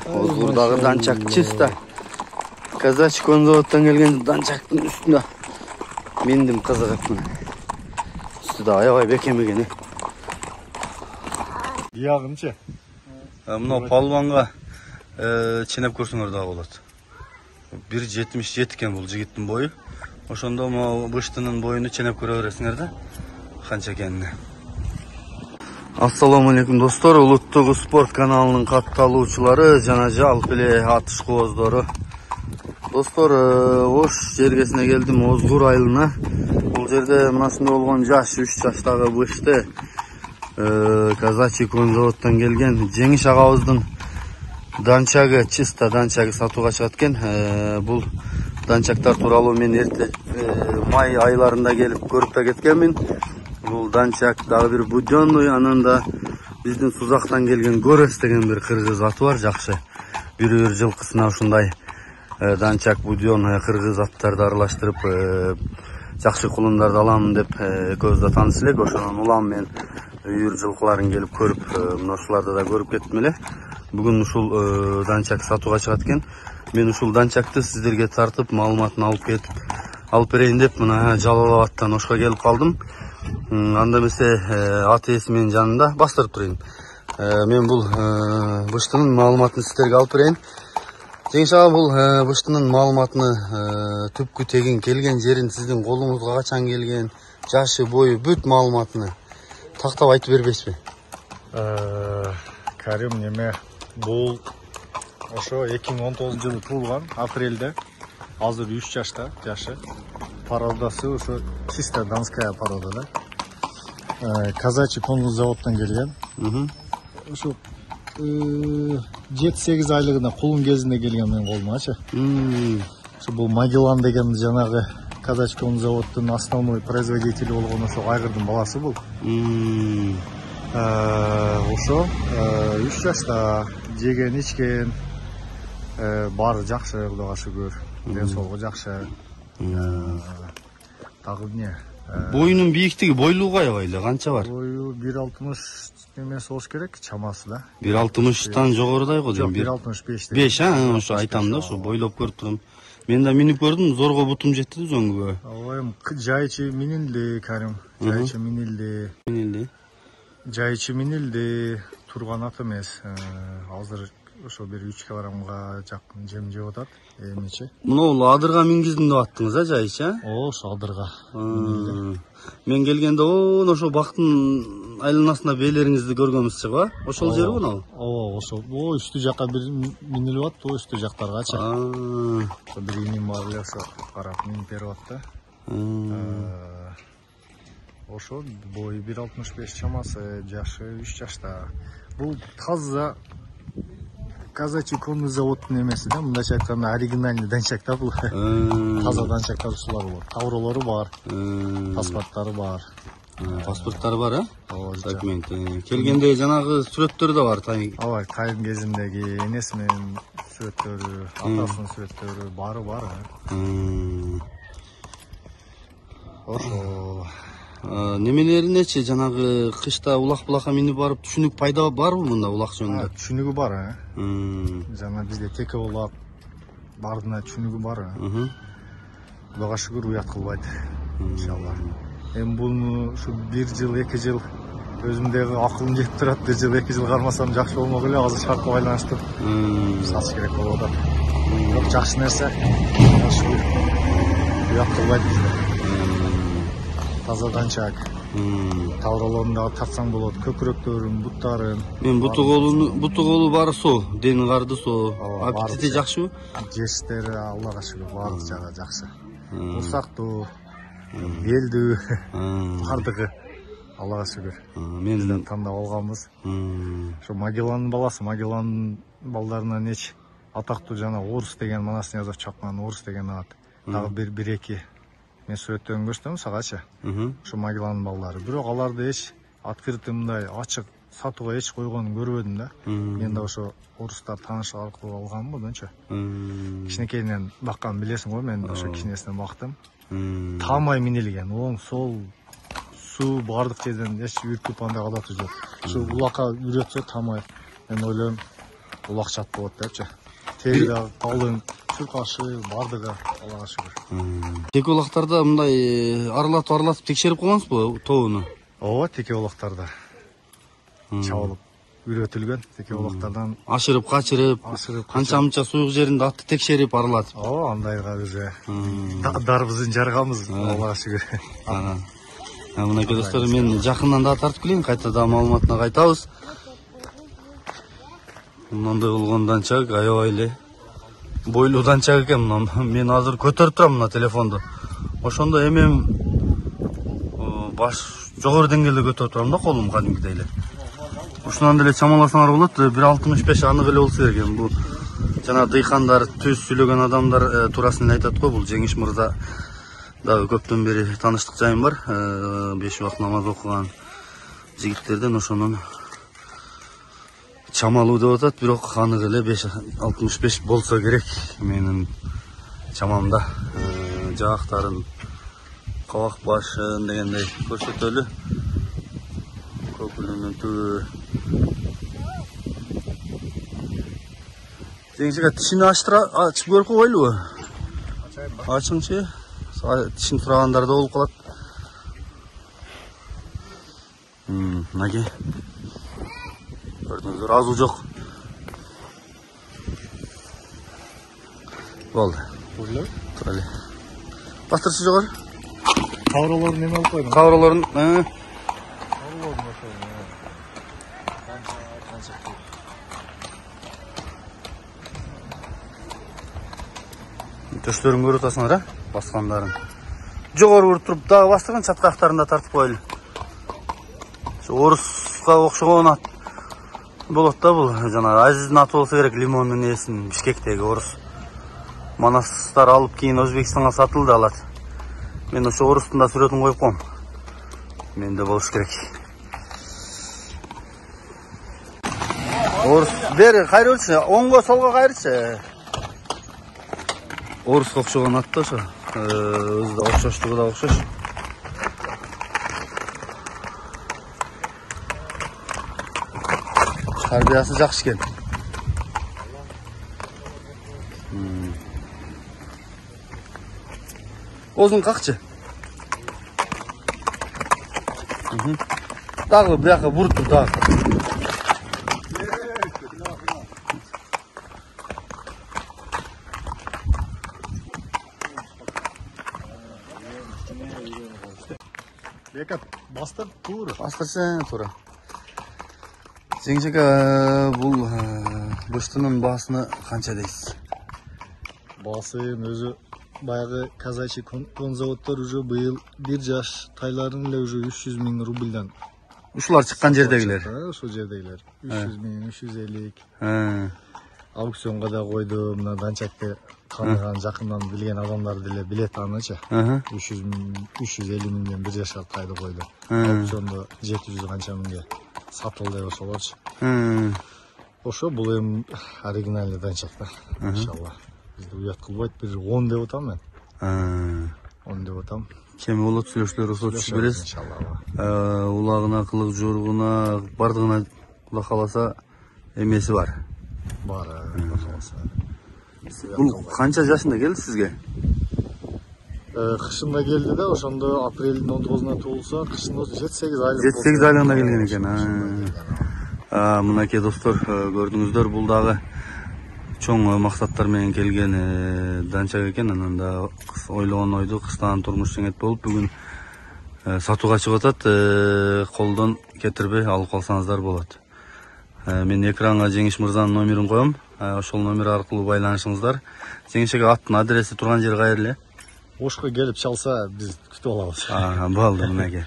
Озгурдагы данчак чисто. Казачкон заводтан келген данчактын үстүнө мендим кызыгып. Үстүдө аябай бекемеген. Биягымчы. Мына палванга ченеп көрсөңөр дагы болот. 1.77 экен бул жигиттин бою. Ошондо могу быштынын боюну ченеп көрө бересиңер да. Канча экенин. Ассаламу алейкум достор, Улуттук спорт каналынын катталуучулары жана жалпы эле атыш кооздору. Достор, Ош жергесине келдим, Озгур айылына. Бул жерде мынасындай болгон жаш 3 жаштагы бышты казачий конзаводтон келген Жеңиш агабыздын данчагы, чисто данчагы сатууга чыгат экен. Бул данчактар тууралуу мен эрте май айларында келип көрүп да кеткенмин. Бул данчак дагы бир будённый, анан да биздин Сузактан келген Көрөс деген бир кыргыз аты бар, жакшы. Бир жылкысына ушундай данчак, будён, кыргыз аттарды аралаштырып жакшы кулундарды аламын деп экөөбүз да тааныш элек. Ошонун улам мен үйүр жылкыларын келип көрүп, мына ушуларды да көрүп кеттим эле. Бүгүн ушул данчак сатууга чыгат экен. Мен ушул данчакты сиздерге тартып, маалыматын алып берейин деп мына Жалал Абадтан Ошко келип калдым. Анда эмесе аты ээси менин жанында бастырып турайын. Мен бул быштынын маалыматын сиздерге алып берейин. Жеңиш ага, бул быштынын маалыматыны түпкү тегин келген жерин, сиздин колуңузга качан келген, жашы, бою, бүт маалыматыны тактап айтып бербейсизби? Карим неме, бул ошо 2019 жылы туулган, апрелде. Азыр 3 жашта, жашы. Породасы ошо чисто донская порода да. Казачий конзаводтон келген. Ошо 7-8 айлыгына кулун кезинде келген менин колумачы. Ошо бул Магеллан деген жанагы казачий конзаводтун основной производители болгон ошо айгырдын баласы бул. Ошо 3 жашта жеген, ичкен, баары жакшы, Кудайга шүгүр. Ден соолугу жакшы. Дагы эмне? Боюнун бийиктиги бойлууга аябай эле канча бар? Бою 1.60 эмес болуш керек, чамасы да. 1.60тан жогорудай го дейм. 1.65. 5, ошо айтам да, ошо бойлоп көрүп турам. Мен да минип көрдүм, зорго бутум жетти зөңгүгө. Ой, жайчы минилди, Карим. Жайчы минилди. Жайчы минилди, турган ат эмес. Азыр ошо бир 3 килограммга жакын жем жеп атат. Эмнечи? Мына адырга мингиздим деп аттыңыз, жайчы? Ошо адырга. Мен келгенде ошо бактын айланасында бээлериңизди көргөнбүз чыгып, ошол жер бул? Ошо. Үстү жакка бир минилип атты, үстү жактаргачы. Ошо бир иним бар эле, ошо карап минип берип атты. Ошо бою 1.65 чамасы, жашы 3 жашта. Бул таза казачий конзаводтун эмеси да, мындайча айтканда оригинальный данчак да бул. Таза данчактар ушулар болот. Тавролору бар, паспорттары бар. Паспорттары бар, документ. Келгенде жанагы сүрөттөр да бар, Ооба, кайын кезиндеги энесинин сүрөттөрү, атасынын сүрөттөрү баары бар. Ошо немелеринечи, жанагы кышта улак-булакка минип барып, түшүнүк пайда барбы мында улак жөнүндө? Түшүнүгү бар, Жана бизде теке улак бардына түшүнүгү бар. Кудайга шүгүр, уят кылбайт, иншалла. Эми буну ушу 1 жыл, 2 жыл өзүмдөгү акылым жетип турат. 1 жыл, 2 жыл кармасам жакшы болмок эле. Азыр шартка байланыштып сатыш керек болуп атат. Бирок жакшы нерсе, шүгүр, уят кылбайт бизде. Таза данчак. Тавролорун дагы тартсаң болот, көкүрөктөрүн, буттарын. Мен буту колу баары соо, дени карды соо. Аппетити жакшыбы? Жештери Аллага шүгүр, баардык жагы жакшы. Усактуу, белдүү, бардыгы Аллага шүгүр. Мен тандап алганбыз. Ошо Магелландын баласы, Магелландын балдарынан эч атактуу жана Орус деген Манас Ниязов чапкан Орус деген ат. Дагы 1-2 мен сүрөттөрүн көрсөтөм сагачы. Ошо Магелландын балдары. Бирок аларды эч открытый мындай ачык сатууга эч койгонун көрбөдүм да. Мен да ошо орустар тааныш аркылуу алганмын мынча. Кичинекейинен баккан билесиң го, мен ошо кичинесинен бактым. Таамай минилген, оң, сол, суу бардык жерден эч үркүп андай кадаты жок. Ушу улакка үрөтсө таамай. Мен ойлойм, улакчат болот депчи. Тери да калың, түк ашы бардыгы Аллага шүгүр. Теке улактарда мындай аралатып текшерип койгонсузбу тобуну? Ооба, теке улактарда чабылып үйрөтүлгөн теке улактардан Ашырып, качырып, канча-мынча суюк жеринде атты текшерип аралатып. Ооба, андайга уже дарбызын жарганбыз, Аллага шүгүр. Мынакей достор, мен жакындан да тартып келейин, кайта да маалыматына кайтабыз. Мындай болгон данчак аябай эле бойлуу данчак экен. Мен азыр көтөрүп турам мына телефонду. Ошондо эмем баш жогору деңгээлде көтөрүп турам да, колум кадимкидей эле. Ушунан деле чамаласаңар болот, 1.65 анык эле болсо керек экен. Бул жана дыйкандар, түз сүйлөгөн адамдар туурасын айтат го, бул Жеңиш мырза дагы көптөн бери таныштык жайым бар. 5 убак намаз окуган жигиттерден ошонун чамалуу деп атат, бирок анык эле 5.65 болсо керек менин чамамда. Жаактарын, кабак башын дегендей көрсөтөлү. Көкүлүнүн түбү. Жеңишке тишини ачып көрүп койгойлубу? Ачыңчы. Тишин сурагандар да болуп калат. Мынакей. Көрдүңүздөр, азуу жок. Болду. Тура эле. Бастырчы жогору. Кавраларын неме алып койдуң? Кавраларын, төштөрүн көрүп атасыңар, баскандарын. Жогору уруп туруп дагы бастырган, чаткактарын да тартып коелу. Оруска окшогон ат болот да бул. Жана Азиздин аты болсо керек, лимондун ээсин Бишкектеги орус. Манастар алып кийин Өзбекстанга сатылды алат. Мен ошо орустун да сүрөтүн коюп коем. Менде болуш керек. Орус, бери кайрылчы, оңго солго кайрылчы. Оруска окшогон ат да ошо. Өзү да окшоштугу да окшош. Тарбиясы жакшы экен. Озун какчы? Дагы бияка буруп тур дагы. Бекат, бастыр, туура. Бастырсың, туура. Жеңишке, бул быштынын баасыны канча дейсиз? Баасын өзү баягы казачий конзаводдор уже быйыл 1 жаш тайларын эле уже 300 000 рубльдан. Ушулар чыккан жердегилер. Ошол жердегилер. 300 000, 350. Аукционга да койду, мына данчакты таныган, жакындан билген адамдар деле билет анычы. 350 000ден 1 жашка тайды койду. Аукциондо 700 канча миңге сатылды ошолорчу. Ошо бул эми оригинальный данчак да. Иншалла. Бизди уят кылбайт, бир 10 деп атам мен. 10 деп атам. Кеми болот, сүйлөшүүлөр өтүп бересиз. Иншалла. Улагына, кылык жоргуна, бардыгына Кудай кааласа эмеси бар. Бар, Кудай кааласа. Бул канча жашында келди сизге? Кышында келди да, ошондо апрелдин 19-уна туулса, кышында 7-8 айлык. 7-8 айлыгында келген экен. Мынакей достор, көрдүңүздөр, бул дагы чоң максаттар менен келген данчак экен. Анан да ойлогон ойду кыштан турмуш жеңет болуп, бүгүн сатууга чыгып атат. Колдон кетирбей алып калсаңыздар болот. Мен экранга Жеңиш мырзанын номерин коем. Ошол номер аркылуу байланышыңыздар. Жеңишке аттын адреси турган жери кайер эле? Ошко келип чалса, биз күтүп алабыз. Болду, мынакей.